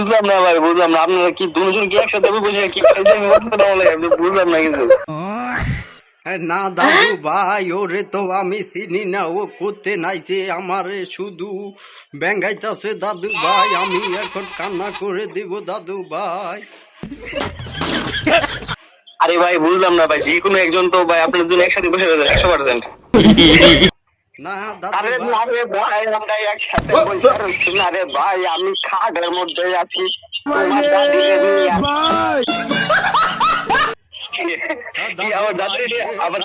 বুঝলাম না ভাই, বুঝলাম না আপনারা কি দুজন কি একসাথে বসে কি ফাইজলামি করতেছেন বলে আমি বুঝলাম না কিছু। না দাদু ভাই, ওরে তো আমি চিনি না, ও করতে নাইছে আমারে শুধু ব্যাঙ্গাইতাছে দাদু ভাই, আমি এখন কান্না করে দিব দাদু ভাই। আরে ভাই বুঝলাম না ভাই, যে কোনো একজন তো ভাই আপনার জন্য একসাথে বসে গেছে 100%। না আরে দাদু না ভাই, রে ভাই, আমরা একসাথে বসে রয়েছি না রে ভাই, আমি খাটের মধ্যে আছি তোমার দাদিরে নিয়ে। কি আমার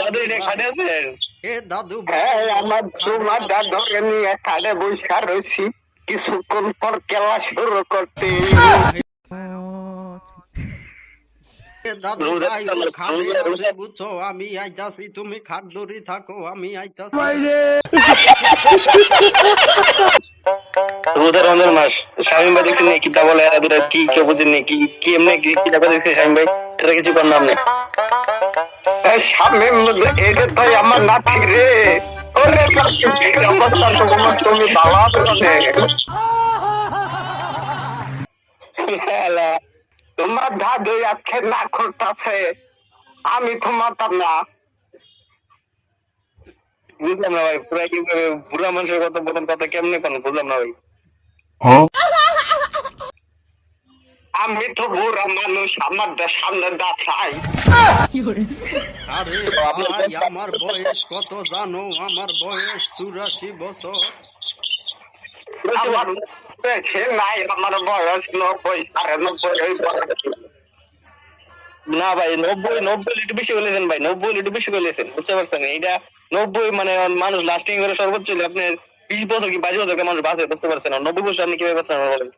দাদুরে খাটে আছেন? এ দাদু হ্যাঁ, ভাই, আমার তোমার দাদুরে নিয়ে খাটে বসে রয়েছি, কিছুক্ষণ পর খেলা শুরু করতে। এ দাদু ভাই, ও খাটে আছে বুঝছো, আমি আইতাছি, তুমি খাট ধরি থাকো, আমি আইতাছি। রোজার রমজান মাস, শামীম ভাই দেখছেন কি তা বলে, এরা দুটা কি কেউ বুঝেন নি কি কি এমনি কি তা দেখছে শামীম ভাই, এটা কিছু করলাম না। শামীম এটা তো আমার নাতি রে, ওরে অবস্থা তুমি ভালো আছো? তোমার দাদু আজকে না করতেছে, আমি ঘুমাতাম না। বুঝলাম না ভাই, পুরা কি বুড়া মানুষের কথা প্রথম কথা কেমনে কোন বুঝলাম না ভাই। আমি তো বুড়া মানুষ, আমার সামনে দাঁত চাই। আরে ভাই, আমার বয়স কত জানো? আমার বয়স 84 বছর। আমার বেশি নাই, আমার বয়স 90, 90 না ভাই, 90 একটু বেশি বলেছেন ভাই, 90 একটু বেশি বলেছেন, বুঝতে পারছেন? এটা 90 মানে মানুষ লাস্টিং করে সর্বোচ্চ আপনার 20 বছর কি 22 বছর মানুষ বাঁচে, বুঝতে পারছেন? 90 বছর আপনি কিভাবে বাঁচলেন বলেন?